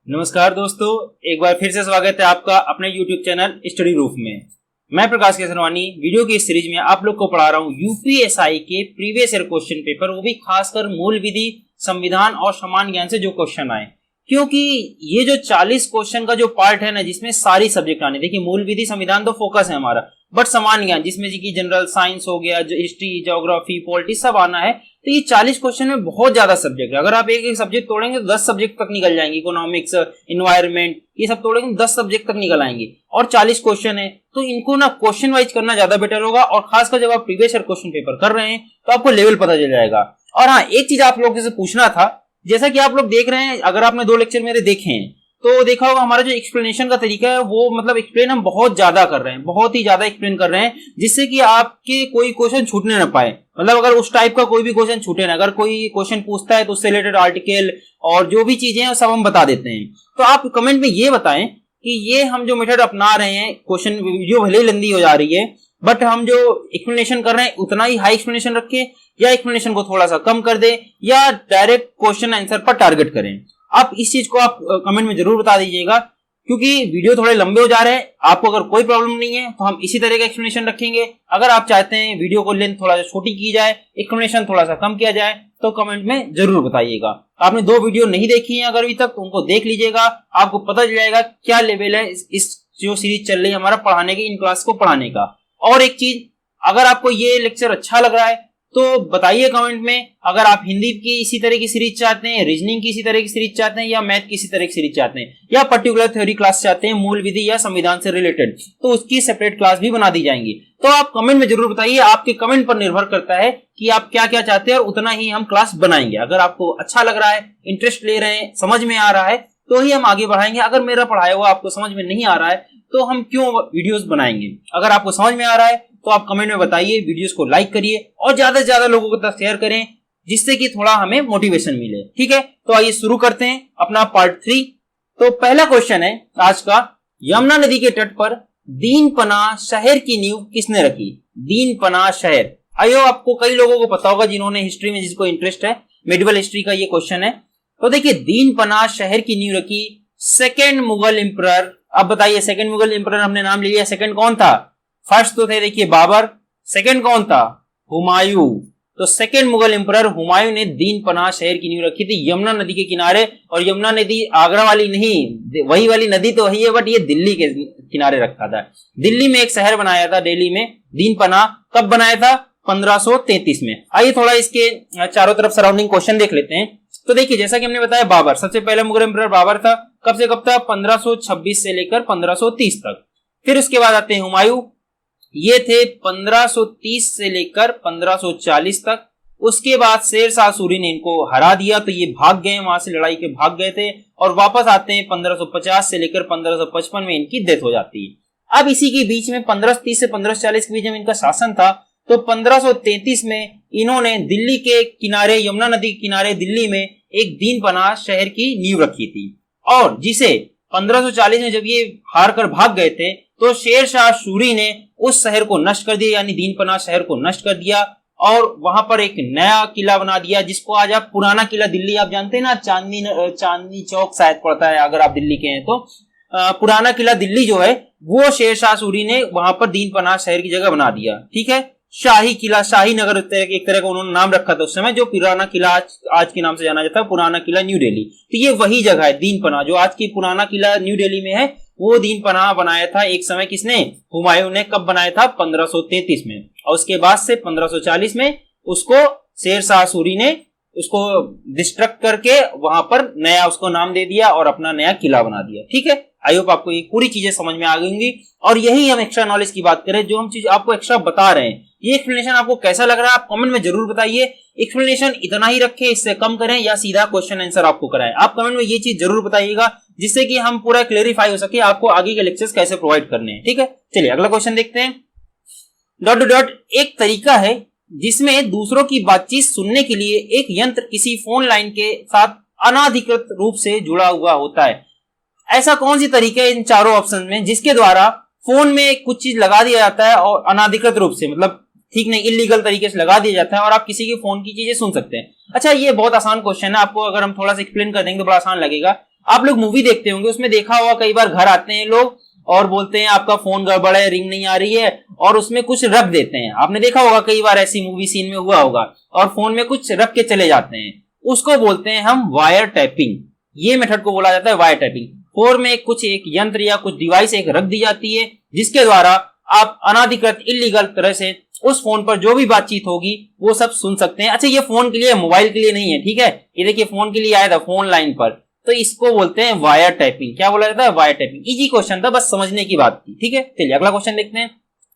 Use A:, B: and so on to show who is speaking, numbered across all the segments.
A: नमस्कार दोस्तों, एक बार फिर से स्वागत है आपका अपने YouTube चैनल स्टडी रूफ में। मैं प्रकाश केसरवानी वीडियो की इस सीरीज में आप लोग को पढ़ा रहा हूँ यूपीएसआई के प्रीवियस ईयर क्वेश्चन पेपर, वो भी खासकर मूल विधि, संविधान और सामान्य ज्ञान से जो क्वेश्चन आए। क्योंकि ये जो 40 क्वेश्चन का जो पार्ट है ना, जिसमें सारी सब्जेक्ट आने, देखिए मूल विधि संविधान तो फोकस है हमारा, बट सामान्य ज्ञान जिसमें कि जनरल साइंस हो गया, हिस्ट्री, ज्योग्राफी, पॉलिटिक्स सब आना है। तो ये 40 क्वेश्चन में बहुत ज्यादा सब्जेक्ट है। अगर आप एक एक सब्जेक्ट तोड़ेंगे तो 10 सब्जेक्ट तक निकल जाएंगे। इकोनॉमिक्स, इन्वायरमेंट, ये सब तोड़ेंगे 10 सब्जेक्ट तक निकल आएंगे। और 40 क्वेश्चन है तो इनको ना क्वेश्चन वाइज करना ज्यादा बेटर होगा। और खासकर जब आप प्रीवियस ईयर क्वेश्चन पेपर कर रहे हैं तो आपको लेवल पता चल जाएगा। और हाँ, एक चीज आप लोग से पूछना था, जैसा कि आप लोग देख रहे हैं, अगर आपने 2 लेक्चर मेरे देखे हैं तो देखा होगा हमारा जो एक्सप्लेनेशन का तरीका है वो मतलब एक्सप्लेन हम बहुत ज्यादा कर रहे हैं, बहुत ही ज्यादा एक्सप्लेन कर रहे हैं, जिससे कि आपके कोई क्वेश्चन छूटने ना पाए। मतलब अगर उस टाइप का कोई भी क्वेश्चन छूटे ना, अगर कोई क्वेश्चन पूछता है तो उससे रिलेटेड आर्टिकल और जो भी चीजें हैं सब हम बता देते हैं। तो आप कमेंट में ये बताएं कि ये हम जो मेथड अपना रहे हैं, क्वेश्चन वीडियो भले ही लंबी हो जा रही है बट हम जो एक्सप्लेनेशन कर रहे हैं उतना ही हाई एक्सप्लेनेशन रखें, या एक्सप्लेनेशन को थोड़ा सा कम कर दे, या डायरेक्ट क्वेश्चन आंसर पर टारगेट करें। आप इस चीज को आप कमेंट में जरूर बता दीजिएगा, क्योंकि वीडियो थोड़े लंबे हो जा रहे हैं। आपको अगर कोई प्रॉब्लम नहीं है तो हम इसी तरह का एक्सप्लेनेशन रखेंगे। अगर आप चाहते हैं वीडियो को लेंथ थोड़ा सा छोटी की जाए, एक्सप्लेनेशन थोड़ा सा कम किया जाए, तो कमेंट में जरूर बताइएगा। आपने 2 वीडियो नहीं देखी है अगर अभी तक तो उनको देख लीजिएगा, आपको पता चल जाएगा क्या लेवल है इस जो सीरीज चल रही है हमारा पढ़ाने की, इन क्लास को पढ़ाने का। और एक चीज, अगर आपको ये लेक्चर अच्छा लग रहा है तो बताइए कमेंट में। अगर आप हिंदी की इसी तरह की सीरीज चाहते हैं, रीजनिंग की इसी तरह की सीरीज चाहते हैं, या मैथ की इसी तरह की सीरीज चाहते हैं, या पर्टिकुलर थ्योरी क्लास चाहते हैं मूल विधि या संविधान से रिलेटेड, तो उसकी सेपरेट क्लास भी बना दी जाएंगी। तो आप कमेंट में जरूर बताइए। आपके कमेंट पर निर्भर करता है कि आप क्या क्या चाहते हैं और उतना ही हम क्लास बनाएंगे। अगर आपको अच्छा लग रहा है, इंटरेस्ट ले रहे हैं, समझ में आ रहा है, तो ही हम आगे बढ़ाएंगे। अगर मेरा पढ़ाया हुआ आपको समझ में नहीं आ रहा है तो हम क्यों वीडियोस बनाएंगे। अगर आपको समझ में आ रहा है तो आप कमेंट में बताइए, वीडियोस को लाइक करिए और ज्यादा से ज्यादा लोगों के साथ शेयर करें, जिससे कि थोड़ा हमें मोटिवेशन मिले। ठीक है, तो आइए शुरू करते हैं अपना पार्ट 3। तो पहला क्वेश्चन है आज का, यमुना नदी के तट पर दीनपना शहर की नींव किसने रखी? दीनपना शहर, आइयो आपको कई लोगों को पता होगा जिन्होंने हिस्ट्री में, जिसको इंटरेस्ट है, मेडिवल हिस्ट्री का ये क्वेश्चन है। तो देखिए, दीनपना शहर की नींव रखी सेकेंड मुगल एम्परर। अब बताइए, सेकेंड मुगल एम्परर हमने नाम ले लिया, सेकेंड कौन था? फर्स्ट तो थे देखिए बाबर, सेकेंड कौन था? हुमायूं। तो सेकेंड मुगल एम्परर हुमायूं ने दीनपना शहर की नींव रखी थी यमुना नदी के किनारे। और यमुना नदी आगरा वाली नहीं, वही वाली नदी तो वही है, बट ये दिल्ली के किनारे रखा था। दिल्ली में एक शहर बनाया था, दिल्ली में दीनपना। कब बनाया था? 1533 में। आइए थोड़ा इसके चारों तरफ सराउंडिंग क्वेश्चन देख लेते हैं। तो देखिए, जैसा कि हमने बताया, बाबर सबसे पहला मुगल एम्परर बाबर था। कब से कब था? 1526 से लेकर 1530 तक। फिर उसके बाद आते हैं हुमायूं, ये थे 1530 से लेकर 1540 तक। उसके बाद शेरशाह सूरी ने इनको हरा दिया, तो ये भाग गए, वहां से लड़ाई के भाग गए थे। और वापस आते हैं 1550 से लेकर 1555 में इनकी डेथ हो जाती है। अब इसी के बीच में 1530 से 1540 के बीच में इनका शासन था। तो 1533 में इन्होंने दिल्ली के किनारे, यमुना नदी के किनारे दिल्ली में एक दीनपना शहर की नींव रखी थी। और जिसे 1540 में जब ये हार कर भाग गए थे तो शेरशाह सूरी ने उस शहर को नष्ट कर दिया, यानी दीनपना शहर को नष्ट कर दिया, और वहां पर एक नया किला बना दिया, जिसको आज आप पुराना किला दिल्ली, आप जानते हैं ना, चांदनी चौक शायद पड़ता है अगर आप दिल्ली के हैं तो। पुराना किला दिल्ली जो है वो शेरशाह सूरी ने वहां पर दीनपना शहर की जगह बना दिया। ठीक है, शाही किला, शाही नगर एक तरह का उन्होंने नाम रखा था उस समय, जो पुराना किला आज के नाम से जाना जाता है, पुराना किला न्यू दिल्ली। तो ये वही जगह है दीनपना, जो आज की पुराना किला न्यू दिल्ली में है, वो दीनपना बनाया था एक समय किसने? हुमायूं ने। कब बनाया था? 1533 में। और उसके बाद से 1540 में उसको शेरशाह सूरी ने उसको डिस्ट्रक्ट करके वहां पर नया उसको नाम दे दिया और अपना नया किला बना दिया। ठीक है, आई होप आपको ये पूरी चीजें समझ में आ गई होंगी। और यही हम एक्स्ट्रा नॉलेज की बात करें, जो हम चीज आपको एक्स्ट्रा बता रहे हैं, ये एक्सप्लेनेशन आपको कैसा लग रहा है आप कमेंट में जरूर बताइए। एक्सप्लेनेशन इतना ही रखें, इससे कम करें, या सीधा क्वेश्चन आंसर आपको कराएं, आप कमेंट में ये चीज जरूर बताइएगा, जिससे कि हम पूरा क्लेरिफाई हो सके आपको आगे के लेक्चर्स कैसे प्रोवाइड करने हैं। ठीक है, चलिए अगला क्वेश्चन देखते हैं। डॉट टू डॉट एक तरीका है जिसमें दूसरों की बातचीत सुनने के लिए एक यंत्र किसी फोन लाइन के साथ अनाधिकृत रूप से जुड़ा हुआ होता है। ऐसा कौन सी तरीका है इन चारों ऑप्शन में जिसके द्वारा फोन में कुछ चीज लगा दिया जाता है और अनाधिकृत रूप से, मतलब ठीक नहीं, इलीगल तरीके से लगा दिया जाता है और आप किसी के फोन की चीजें सुन सकते हैं। अच्छा, ये बहुत आसान क्वेश्चन है, आपको अगर हम थोड़ा सा एक्सप्लेन कर देंगे तो बड़ा आसान लगेगा। आप लोग मूवी देखते होंगे, उसमें देखा होगा कई बार घर आते हैं लोग और बोलते हैं आपका फोन गड़बड़ है, रिंग नहीं आ रही है, और उसमें कुछ रख देते हैं। आपने देखा होगा कई बार ऐसी मूवी सीन में हुआ होगा, और फोन में कुछ रख के चले जाते हैं, उसको बोलते हैं हम वायर टैपिंग। ये मेथड को बोला जाता है वायर टैपिंग। फोन में कुछ एक यंत्र या कुछ डिवाइस एक रख दी जाती है, जिसके द्वारा आप अनाधिकृत इलीगल तरह से उस फोन पर जो भी बातचीत होगी वो सब सुन सकते हैं। अच्छा, ये फोन के लिए, मोबाइल के लिए नहीं है, ठीक है, ये देखिए फोन के लिए आया था, फोन लाइन पर, तो इसको बोलते हैं वायर टैपिंग। क्या बोला जाता है? Wire tapping. इजी क्वेश्चन था, बस समझने की बात थी, ठीक है। चलिए अगला क्वेश्चन देखते हैं।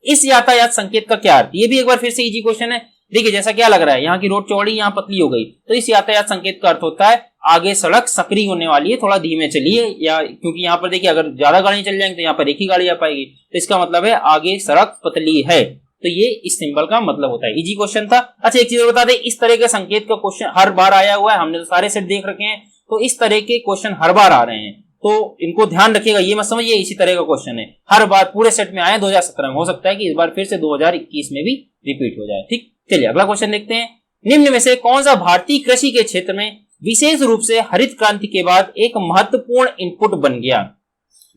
A: इस यातायात संकेत का क्या अर्थ? ये भी एक बार फिर से इजी क्वेश्चन है। देखिए जैसा क्या लग रहा है, यहाँ की रोड चौड़ी, यहाँ पतली हो गई, तो इस यातायात संकेत का अर्थ होता है आगे सड़क सक्रिय होने वाली है, थोड़ा धीमे चलिए, या क्योंकि यहाँ पर देखिए अगर ज्यादा गाड़ी चल जाएंगे तो यहाँ पर एक ही गाड़ी आ पाएगी, तो इसका मतलब है आगे सड़क पतली है। तो ये इस सिंबल का मतलब होता है। इजी क्वेश्चन था। अच्छा एक चीज बता दें, इस तरह के संकेत का क्वेश्चन हर बार आया हुआ है, हमने तो सारे सेट देख रखे हैं, तो इस तरह के क्वेश्चन हर बार आ रहे हैं, तो इनको ध्यान रखिएगा। ये मत समझिए इसी तरह का क्वेश्चन है, हर बार पूरे सेट में आए 2017 में, हो सकता है कि इस बार फिर से 2021 में भी रिपीट हो जाए, ठीक। चलिए अगला क्वेश्चन देखते हैं। निम्न में से कौन सा भारतीय कृषि के क्षेत्र में विशेष रूप से हरित क्रांति के बाद एक महत्वपूर्ण इनपुट बन गया?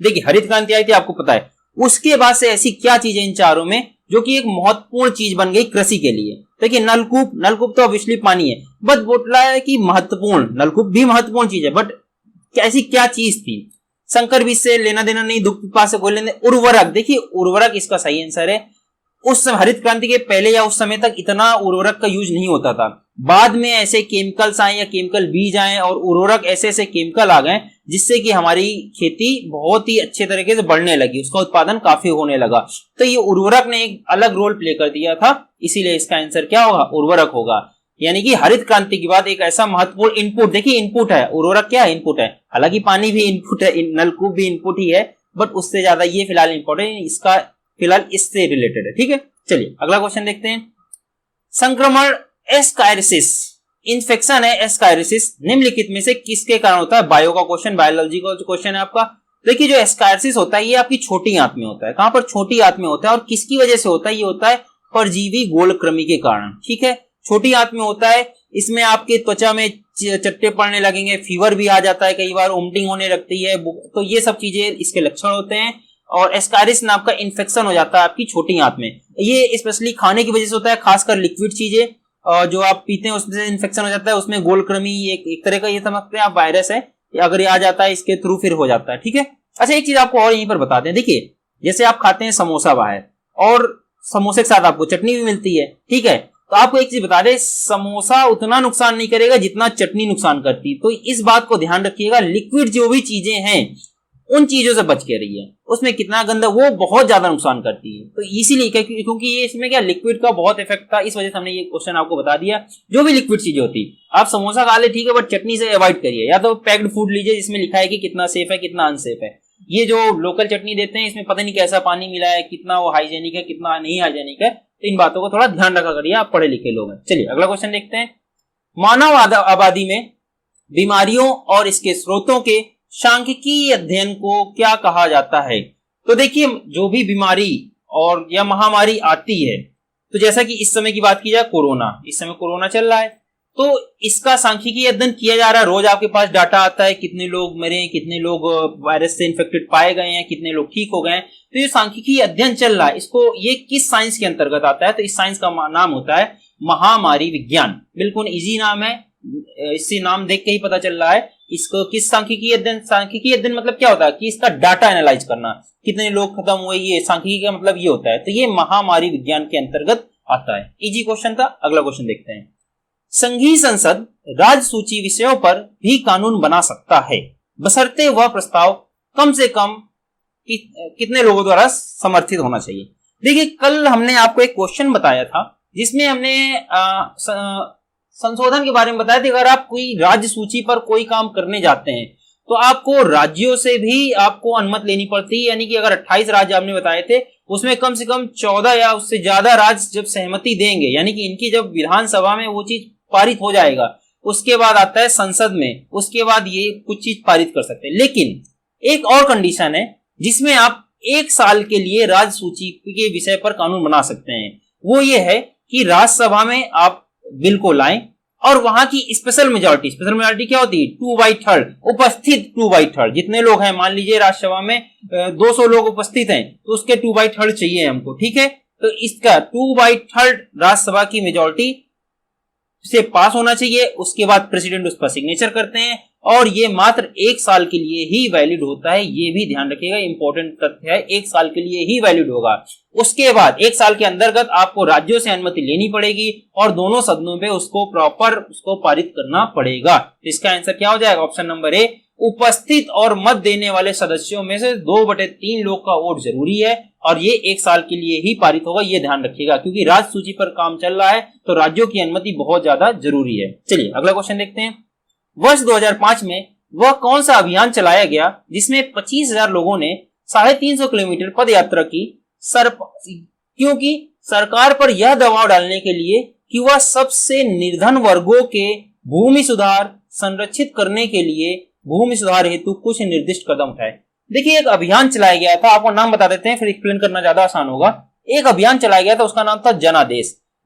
A: देखिए हरित क्रांति आई थी, आपको पता है, उसके बाद से ऐसी क्या चीजें इन चारों में जो कि एक महत्वपूर्ण चीज बन गई कृषि के लिए? देखिए नलकूप, नलकूप तो ऑब्वियसली पानी है, बट बोला है कि महत्वपूर्ण, नलकूप भी महत्वपूर्ण चीज है, बट ऐसी क्या चीज थी? संकर बीज से लेना देना नहीं, दुग्ध उत्पाद से कोई लेना। उर्वरक, देखिए उर्वरक इसका सही आंसर है। उस समय हरित क्रांति के पहले या उस समय तक इतना उर्वरक का यूज नहीं होता था, बाद में ऐसे केमिकल्स आए या केमिकल बीज आए और उर्वरक ऐसे ऐसे केमिकल आ गए जिससे कि हमारी खेती बहुत ही अच्छे तरीके से बढ़ने लगी, उसका उत्पादन काफी होने लगा। तो ये उर्वरक ने एक अलग रोल प्ले कर दिया था, इसीलिए इसका आंसर क्या होगा? उर्वरक होगा। यानी कि हरित क्रांति के बाद एक ऐसा महत्वपूर्ण इनपुट, देखिए इनपुट है, उर्वरक क्या है? इनपुट है। हालांकि पानी भी इनपुट है, नलकूप भी इनपुट ही है, बट उससे ज्यादा ये फिलहाल इंपॉर्टेंट, इसका फिलहाल इससे रिलेटेड है, ठीक है। चलिए अगला क्वेश्चन देखते हैं। संक्रमण एस्कायरिसिस, इन्फेक्शन है एस्कायरिसिस, निम्नलिखित में से किसके कारण होता है? बायो का क्वेश्चन, बायोलॉजी का क्वेश्चन है आपका। देखिए जो एस्कायरिसिस होता है ये आपकी छोटी आंत में होता है। कहां पर? छोटी आंत में होता है। और किसकी वजह से होता है? ये होता है परजीवी गोलकृमि के कारण, ठीक है। छोटी आंत में होता है, इसमें आपके त्वचा में चट्टे पड़ने लगेंगे, फीवर भी आ जाता है, कई बार वोमिटिंग होने लगती है, तो ये सब चीजें इसके लक्षण होते हैं। और एस्कारिस नाम का इन्फेक्शन हो जाता है आपकी छोटी आंत में। ये स्पेशली खाने की वजह से होता है, खासकर लिक्विड चीजें जो आप पीते हैं उसमें इन्फेक्शन हो जाता है। उसमें गोलकृमि एक तरह का ये समझते हैं आप वायरस है, अगर ये आ जाता है इसके थ्रू फिर हो जाता है, ठीक है। अच्छा एक चीज आपको और यहीं पर बताते हैं, देखिए जैसे आप खाते हैं समोसा बाहर, और समोसे के साथ आपको चटनी भी मिलती है, ठीक है, तो आपको एक चीज बता दें, समोसा उतना नुकसान नहीं करेगा जितना चटनी नुकसान करती। तो इस बात को ध्यान रखिएगा, लिक्विड जो भी चीजें हैं उन चीजों से बच के रहिए, उसमें कितना गंदा, वो बहुत ज्यादा नुकसान करती है। तो इसीलिए क्योंकि ये इसमें क्या लिक्विड का बहुत इफेक्ट था, इस वजह से हमने ये क्वेश्चन आपको बता दिया। जो भी लिक्विड चीजें होती, आप समोसा खा ले ठीक है, बट चटनी से अवॉइड करिए, या तो पैक्ड फूड लीजिए जिसमें लिखा है कि कितना सेफ है कितना अनसेफ है। ये जो लोकल चटनी देते हैं इसमें पता नहीं कैसा पानी मिला है, कितना वो हाइजेनिक है कितना नहीं हाइजेनिक है, तो इन बातों को थोड़ा ध्यान रखा करिए, आप पढ़े लिखे लोग हैं। चलिए अगला क्वेश्चन देखते हैं। मानव आबादी में बीमारियों और इसके स्रोतों के सांख्यिकीय अध्ययन को क्या कहा जाता है? तो देखिए जो भी बीमारी और या महामारी आती है, तो जैसा कि इस समय की बात की जाए कोरोना, इस समय कोरोना चल रहा है, तो इसका सांख्यिकीय अध्ययन किया जा रहा है। रोज आपके पास डाटा आता है, कितने लोग मरे, कितने लोग वायरस से इन्फेक्टेड पाए गए हैं, कितने लोग ठीक हो गए हैं। तो ये सांख्यिकीय अध्ययन चल रहा है, इसको ये किस साइंस के अंतर्गत आता है? तो इस साइंस का नाम होता है महामारी विज्ञान। बिल्कुल इजी नाम है, इससे नाम देख के ही पता चल रहा है। इसको किस सांख्यिकीय अध्ययन, सांख्यिकीय अध्ययन मतलब क्या होता है कि इसका डाटा एनालाइज करना, कितने लोग खत्म हुए, ये सांख्यिकी का मतलब ये होता है। तो ये महामारी विज्ञान के अंतर्गत आता है। इजी क्वेश्चन था। अगला क्वेश्चन देखते हैं। संघीय संसद राज्य सूची विषयों पर भी कानून बना सकता है, बशर्ते वह प्रस्ताव कम से कम कितने लोगों द्वारा समर्थित होना चाहिए। देखिए कल हमने आपको एक क्वेश्चन बताया था जिसमें हमने संशोधन के बारे में बताया था। अगर आप कोई राज्य सूची पर कोई काम करने जाते हैं तो आपको राज्यों से भी आपको अनुमति लेनी पड़ती है, यानी कि अगर 28 राज्य आपने बताए थे उसमें कम से कम 14 या उससे ज्यादा राज्य जब सहमति देंगे, यानी कि इनकी जब विधानसभा में वो चीज पारित हो जाएगा, उसके बाद आता है संसद में, उसके बाद ये कुछ चीज पारित कर सकते हैं। लेकिन एक और कंडीशन है जिसमें आप 1 साल के लिए राज्य सूची के विषय पर कानून बना सकते हैं। वो ये है कि राज्यसभा में आप बिल को लाएं और वहां की स्पेशल मेजोरिटी क्या होती है? 2/3, उपस्थित 2/3। जितने लोग हैं, मान लीजिए राज्यसभा में 200 लोग उपस्थित हैं, तो उसके 2/3 चाहिए हमको, ठीक है। तो इसका 2/3 राज्यसभा की मेजोरिटी से पास होना चाहिए। उसके बाद प्रेसिडेंट उस पर सिग्नेचर करते हैं और ये मात्र 1 साल के लिए ही वैलिड होता है। ये भी ध्यान रखिएगा, इंपॉर्टेंट तथ्य है, 1 साल के लिए ही वैलिड होगा। उसके बाद 1 साल के अंतर्गत आपको राज्यों से अनुमति लेनी पड़ेगी और दोनों सदनों में उसको पारित करना पड़ेगा। इसका आंसर क्या हो जाएगा? Option number A. उपस्थित और मत देने वाले सदस्यों में से 2/3 लोग का वोट जरूरी है और ये 1 साल के लिए ही पारित होगा। ये ध्यान रखिएगा, क्योंकि राज्य सूची पर काम चल रहा है तो राज्यों की अनुमति बहुत ज्यादा जरूरी है। चलिए अगला क्वेश्चन देखते हैं। वर्ष 2005 में वह कौन सा अभियान चलाया गया जिसमें 25,000 लोगों ने 350 किलोमीटर पद यात्रा की, क्योंकि सरकार पर यह दबाव डालने के लिए कि वह सबसे निर्धन वर्गों के भूमि सुधार संरक्षित करने के लिए भूमि सुधार हेतु कुछ निर्दिष्ट कदम उठाए। देखिए, एक अभियान चलाया गया था, आपको नाम बता देते हैं, फिर एक्सप्लेन करना ज्यादा आसान होगा। एक अभियान चलाया गया था, उसका नाम था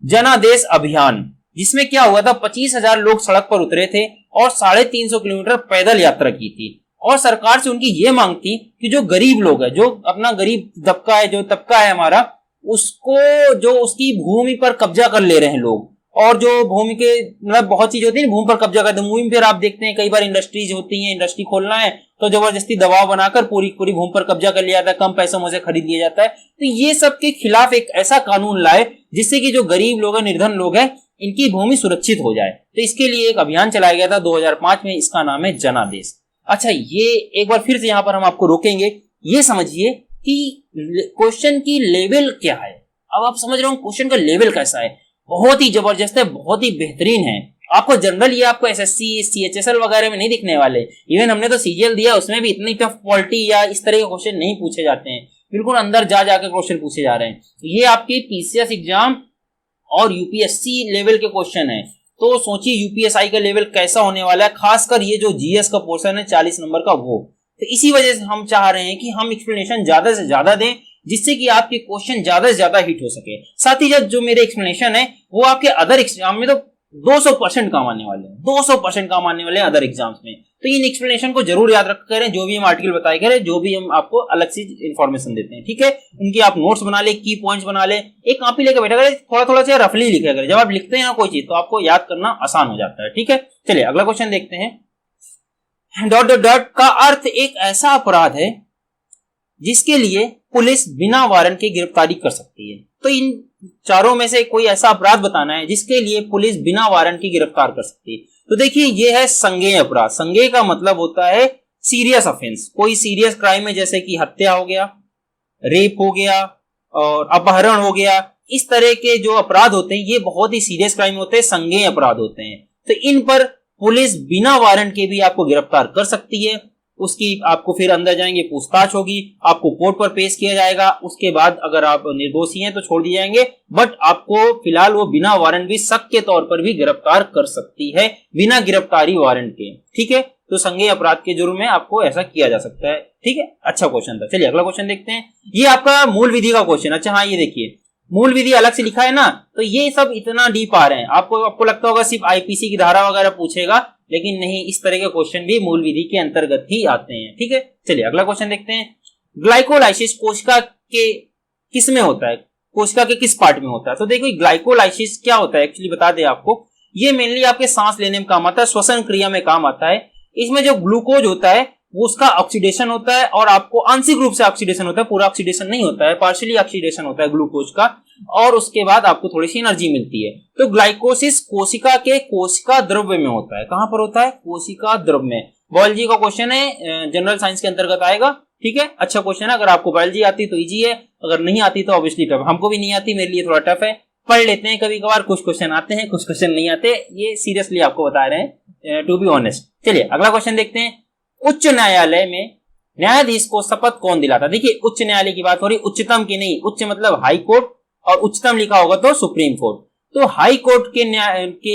A: जनादेश अभियान, जिसमें क्या हुआ था? 25,000 लोग सड़क पर उतरे थे और 350 किलोमीटर पैदल यात्रा की थी। और सरकार से उनकी ये मांग थी कि जो गरीब लोग है, जो अपना गरीब तबका है, जो तबका है हमारा, उसको जो उसकी भूमि पर कब्जा कर ले रहे हैं लोग, और जो भूमि के मतलब बहुत चीज होती है, भूमि पर कब्जा करते हैं। भूमि पर आप देखते हैं कई बार इंडस्ट्रीज होती हैं, इंडस्ट्री खोलना है तो जबरदस्ती दबाव बनाकर पूरी भूमि पर कब्जा कर लिया जाता है, कम पैसों में से खरीद लिया जाता है। तो ये सब के खिलाफ एक ऐसा कानून लाए जिससे कि जो गरीब लोग हैं, निर्धन लोग हैं, इनकी भूमि सुरक्षित हो जाए। तो इसके लिए एक अभियान चलाया गया था 2005 में, इसका नाम है जनादेश। अच्छा, ये एक बार फिर से यहाँ पर हम आपको रोकेंगे, ये समझिए कि क्वेश्चन की लेवल क्या है। अब आप समझ रहे हो क्वेश्चन का लेवल कैसा है, बहुत ही जबरदस्त है, बहुत ही बेहतरीन है। आपको जनरल ये आपको एसएससी सीएचएसएल वगैरह में नहीं दिखने वाले। इवन हमने तो सीजीएल दिया, उसमें भी इतनी टफ क्वालिटी या इस तरह के क्वेश्चन नहीं पूछे जाते हैं, बिल्कुल अंदर जा जाकर क्वेश्चन पूछे जा रहे हैं। ये आपके पीसीएस एग्जाम और यूपीएससी लेवल के क्वेश्चन है। तो सोचिए यूपीएसआई का लेवल कैसा होने वाला है, खासकर ये जो जीएस का पोर्शन है 40 नंबर का, वो। तो इसी वजह से हम चाह रहे हैं कि हम एक्सप्लेनेशन ज्यादा से ज्यादा दें, जिससे कि आपके क्वेश्चन ज्यादा से ज्यादा हिट हो सके। साथ ही जो मेरे एक्सप्लेनेशन है वो आपके अदर एग्जाम में तो 200% काम आने वाले हैं, 200% काम आने वाले हैं अदर एग्जाम्स में। तो इन एक्सप्लेनेशन को जरूर याद रखा करें, जो भी हम आर्टिकल बताए करें, जो भी हम आपको अलग से इन्फॉर्मेशन देते हैं, ठीक है। उनकी आप नोट्स बना ले, की पॉइंट्स बना ले, एक कॉपी लेकर बैठा करें, थोड़ा थोड़ा से रफली लिखा करें। जब आप लिखते हैं ना कोई चीज, तो आपको याद करना आसान हो जाता है, ठीक है। चलिए अगला क्वेश्चन देखते हैं। डॉट का अर्थ एक ऐसा अपराध है जिसके लिए पुलिस बिना वारंट के गिरफ्तारी कर सकती है। तो इन चारों में से कोई ऐसा अपराध बताना है जिसके लिए पुलिस बिना वारंट की गिरफ्तार कर सकती है। तो देखिए, ये है संज्ञेय अपराध। संज्ञेय का मतलब होता है सीरियस ऑफेंस, कोई सीरियस क्राइम है, जैसे कि हत्या हो गया, रेप हो गया और अपहरण हो गया। इस तरह के जो अपराध होते हैं ये बहुत ही सीरियस क्राइम होते हैं, संज्ञेय अपराध होते हैं। तो इन पर पुलिस बिना वारंट के भी आपको गिरफ्तार कर सकती है। उसकी आपको फिर अंदर जाएंगे, पूछताछ होगी, आपको कोर्ट पर पेश किया जाएगा। उसके बाद अगर आप निर्दोषी हैं तो छोड़ दिए जाएंगे, बट आपको फिलहाल वो बिना वारंट भी शक के तौर पर भी गिरफ्तार कर सकती है, बिना गिरफ्तारी वारंट के, ठीक है। तो संज्ञेय अपराध के जुर्म में आपको ऐसा किया जा सकता है, ठीक है। अच्छा क्वेश्चन था। चलिए अगला क्वेश्चन देखते हैं। ये आपका मूल विधि का क्वेश्चन। अच्छा हाँ, ये देखिए मूल विधि अलग से लिखा है ना, तो ये सब इतना डीप आ रहे हैं। आपको लगता होगा सिर्फ आईपीसी की धारा वगैरह पूछेगा, लेकिन नहीं, इस तरह के क्वेश्चन भी मूल विधि के अंतर्गत ही आते हैं, ठीक है। चलिए अगला क्वेश्चन देखते हैं। ग्लाइकोलाइसिस कोशिका के किस में होता है, कोशिका के किस पार्ट में होता है? तो देखो, ग्लाइकोलाइसिस क्या होता है एक्चुअली बता दें आपको। ये मेनली आपके सांस लेने में काम आता है, श्वसन क्रिया में काम आता है। इसमें जो ग्लूकोज होता है वो उसका ऑक्सीडेशन होता है, और आपको आंशिक रूप से ऑक्सीडेशन होता है, पूरा ऑक्सीडेशन नहीं होता है, पार्शियली ऑक्सीडेशन होता है ग्लूकोज का, और उसके बाद आपको थोड़ी सी एनर्जी मिलती है। तो ग्लाइकोसिस कोशिका के कोशिका द्रव्य में होता है। कहां पर होता है? कोशिका द्रव्य में। बायोलॉजी का क्वेश्चन है, जनरल साइंस के अंतर्गत आएगा, ठीक है। अच्छा क्वेश्चन है, अगर आपको बायोलॉजी आती तो इजी है, अगर नहीं आती तो ऑब्वियसली टफ। हमको भी नहीं आती, मेरे लिए थोड़ा टफ है, पढ़ लेते हैं कभी कभार, कुछ क्वेश्चन आते हैं, कुछ क्वेश्चन नहीं आते, ये सीरियसली आपको बता रहे हैं, टू बी ऑनेस्ट। चलिए अगला क्वेश्चन देखते हैं। उच्च न्यायालय में न्यायाधीश को शपथ कौन दिलाता? देखिए, उच्च न्यायालय की बात हो रही, उच्चतम की नहीं। उच्च मतलब हाई कोर्ट, और उच्चतम लिखा होगा तो सुप्रीम कोर्ट। तो हाई कोर्ट के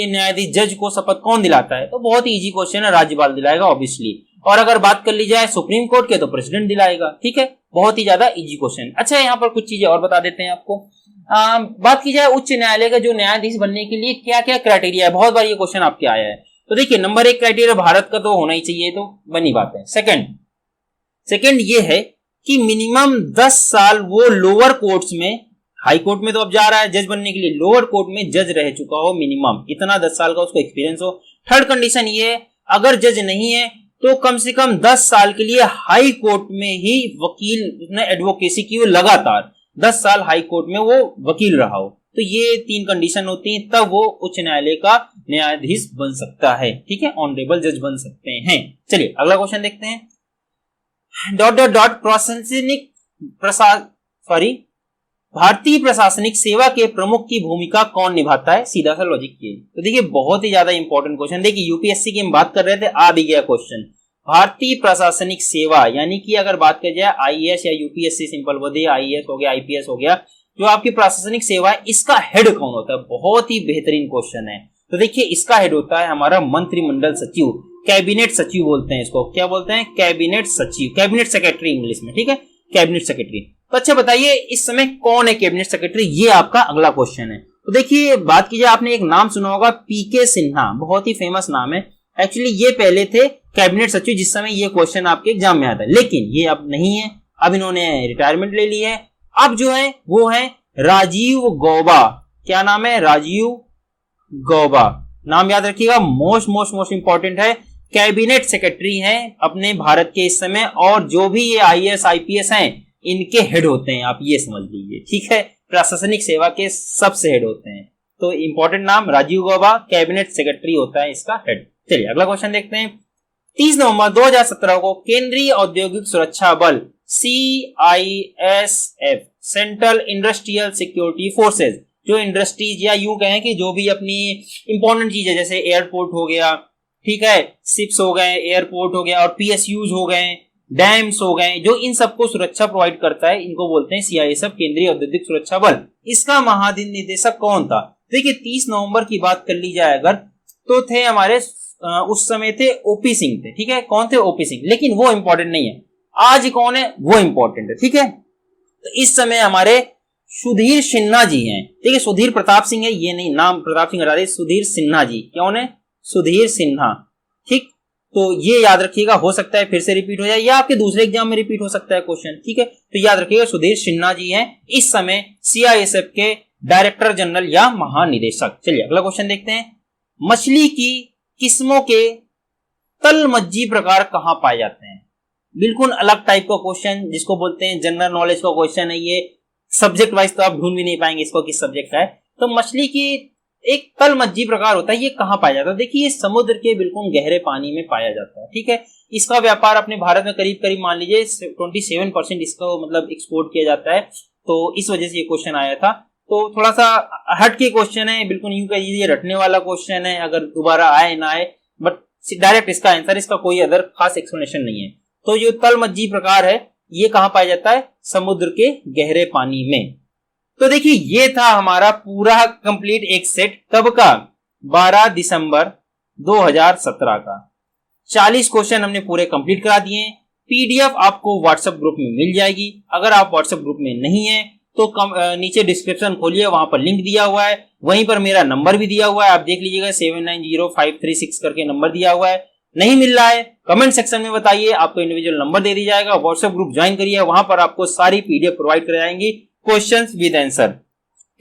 A: न्यायाधीश जज को शपथ कौन दिलाता है? तो बहुत ही इजी क्वेश्चन है, राज्यपाल दिलाएगा ऑब्वियसली। और अगर बात कर ली जाए सुप्रीम कोर्ट के, तो प्रेसिडेंट दिलाएगा, ठीक है। बहुत ही ज्यादा इजी क्वेश्चन। अच्छा, यहाँ पर कुछ चीजें और बता देते हैं आपको। बात की जाए उच्च न्यायालय का जो न्यायाधीश बनने के लिए क्या क्या क्राइटेरिया है, बहुत बार ये क्वेश्चन आपके आया है। तो देखिए नंबर 1 क्राइटेरिया भारत का तो होना ही चाहिए, तो बनी बात है। सेकंड ये है कि मिनिमम 10 साल वो लोअर कोर्ट्स में, हाई कोर्ट में तो अब जा रहा है जज बनने के लिए, लोअर कोर्ट में जज रह चुका हो, मिनिमम इतना 10 साल का उसको एक्सपीरियंस हो। थर्ड कंडीशन ये है अगर जज नहीं है तो कम से कम 10 साल के लिए हाई कोर्ट में ही वकील ने एडवोकेसी की हो, लगातार 10 साल हाई कोर्ट में वो वकील रहा हो। तो ये 3 कंडीशन होती हैं, तब वो उच्च न्यायालय का न्यायाधीश बन सकता है। ठीक है, ऑनरेबल जज बन सकते हैं। चलिए अगला क्वेश्चन देखते हैं। भारतीय प्रशासनिक सेवा के प्रमुख की भूमिका कौन निभाता है? सीधा सा लॉजिक ये। तो देखिए बहुत ही ज्यादा इंपॉर्टेंट क्वेश्चन। देखिए यूपीएससी की हम बात कर रहे थे, आ भी गया क्वेश्चन। भारतीय प्रशासनिक सेवा यानी कि अगर बात की जाए आईएएस या यूपीएससी, सिंपल बोल दिए आईएएस हो गया, आईपीएस हो गया, जो आपकी प्रशासनिक सेवा है इसका हेड कौन होता है? बहुत ही बेहतरीन क्वेश्चन है। तो देखिए इसका हेड होता है हमारा मंत्रिमंडल सचिव, कैबिनेट सचिव बोलते हैं इसको। क्या बोलते हैं? कैबिनेट सचिव, कैबिनेट सेक्रेटरी इंग्लिश में। ठीक है, कैबिनेट सेक्रेटरी। तो अच्छा बताइए इस समय कौन है कैबिनेट सेक्रेटरी? ये आपका अगला क्वेश्चन है। तो देखिए बात कीजिए, आपने एक नाम सुना होगा पीके सिन्हा, बहुत ही फेमस नाम है। एक्चुअली ये पहले थे कैबिनेट सचिव जिस समय ये क्वेश्चन आपके एग्जाम में आता है, लेकिन ये अब नहीं है, अब इन्होंने रिटायरमेंट ले ली है। अब जो है वो है राजीव गौबा। क्या नाम है? राजीव गौबा। नाम याद रखिएगा, मोस्ट इंपॉर्टेंट है। कैबिनेट सेक्रेटरी हैं अपने भारत के इस समय, और जो भी ये आईएएस आईपीएस हैं इनके हेड होते हैं, आप ये समझ लीजिए। ठीक है, प्रशासनिक सेवा के सबसे हेड होते हैं। तो इंपॉर्टेंट नाम राजीव गौबा, कैबिनेट सेक्रेटरी होता है इसका हेड। चलिए अगला क्वेश्चन देखते हैं। 30 नवंबर 2017 को केंद्रीय औद्योगिक सुरक्षा बल CISF, central industrial security forces, जो इंडस्ट्रीज या यूं कहें कि जो भी अपनी इंपॉर्टेंट चीज है, जैसे एयरपोर्ट हो गया, ठीक है, शिप्स हो गए, एयरपोर्ट हो गया, और PSUs हो गए, डैम्स हो गए, जो इन सबको सुरक्षा प्रोवाइड करता है, इनको बोलते हैं CISF, केंद्रीय औद्योगिक सुरक्षा बल। इसका महानिदेशक कौन था? देखिए 30 नवंबर की बात कर ली जाए अगर, तो थे हमारे उस समय थे ओपी सिंह थे। ठीक है, कौन थे? ओपी सिंह। लेकिन वो इंपॉर्टेंट नहीं है, आज कौन है वो इंपॉर्टेंट है। ठीक है, तो इस समय हमारे सुधीर सिन्हा जी हैं। ठीक है, सुधीर प्रताप सिंह है ये नहीं, नाम प्रताप सिंह हटा दे, सुधीर सिन्हा जी। कौन है? सुधीर सिन्हा। ठीक, तो ये याद रखिएगा, हो सकता है फिर से रिपीट हो जाए या आपके दूसरे एग्जाम में रिपीट हो सकता है क्वेश्चन। ठीक है, तो याद रखिएगा सुधीर सिन्हा जी हैं इस समय CISF के डायरेक्टर जनरल या महानिदेशक। चलिए अगला क्वेश्चन देखते हैं। मछली की किस्मों के तलमज्जी प्रकार कहां पाए जाते हैं? बिल्कुल अलग टाइप का क्वेश्चन, जिसको बोलते हैं जनरल नॉलेज का क्वेश्चन है ये। सब्जेक्ट वाइज तो आप ढूंढ भी नहीं पाएंगे इसको किस सब्जेक्ट का है। तो मछली की एक तलमज्जी प्रकार होता है, ये कहां पाया जाता है? देखिए ये समुद्र के बिल्कुल गहरे पानी में पाया जाता है। ठीक है, इसका व्यापार अपने भारत में करीब करीब मान लीजिए 27% इसको मतलब एक्सपोर्ट किया जाता है। तो इस वजह से ये क्वेश्चन आया था। तो थोड़ा सा हट के क्वेश्चन है, बिल्कुल यूं कह लीजिए रटने वाला क्वेश्चन है, अगर दोबारा आए ना आए, बट डायरेक्ट इसका आंसर, इसका कोई अदर खास एक्सप्लेनेशन नहीं है। तो जो तलमज्जी प्रकार है ये कहां पाया जाता है? समुद्र के गहरे पानी में। तो देखिए ये था हमारा पूरा कंप्लीट एक सेट, कब का? 12 दिसंबर 2017 का। 40 क्वेश्चन हमने पूरे कंप्लीट करा दिए। PDF आपको व्हाट्सएप ग्रुप में मिल जाएगी। अगर आप व्हाट्सएप ग्रुप में नहीं है तो नीचे डिस्क्रिप्शन खोलिए, वहां पर लिंक दिया हुआ है, वहीं पर मेरा नंबर भी दिया हुआ है, आप देख लीजिएगा 790536 करके नंबर दिया हुआ है। नहीं मिल रहा है कमेंट सेक्शन में बताइए, आपको इंडिविजुअल नंबर दे दिया जाएगा। व्हाट्सएप ग्रुप ज्वाइन करिए, वहां पर आपको सारी PDF प्रोवाइड कर जाएंगी, क्वेश्चंस विद आंसर।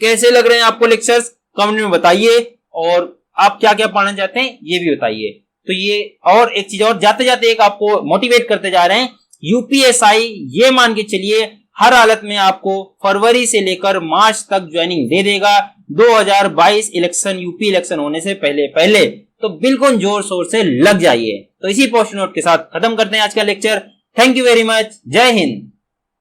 A: कैसे लग रहे हैं आपको लेक्चर्स कमेंट में बताइए, और आप क्या क्या पढ़ना चाहते हैं ये भी बताइए। तो ये और एक चीज और जाते जाते एक आपको मोटिवेट करते जा रहे हैं, UPSI ये मान के चलिए हर हालत में आपको फरवरी से लेकर मार्च तक ज्वाइनिंग दे देगा 2022 इलेक्शन, यूपी इलेक्शन होने से पहले। तो बिल्कुल जोर शोर से लग जाइए। तो इसी पोस्ट नोट के साथ खत्म करते हैं आज का lecture. Thank you very much, जय हिंद।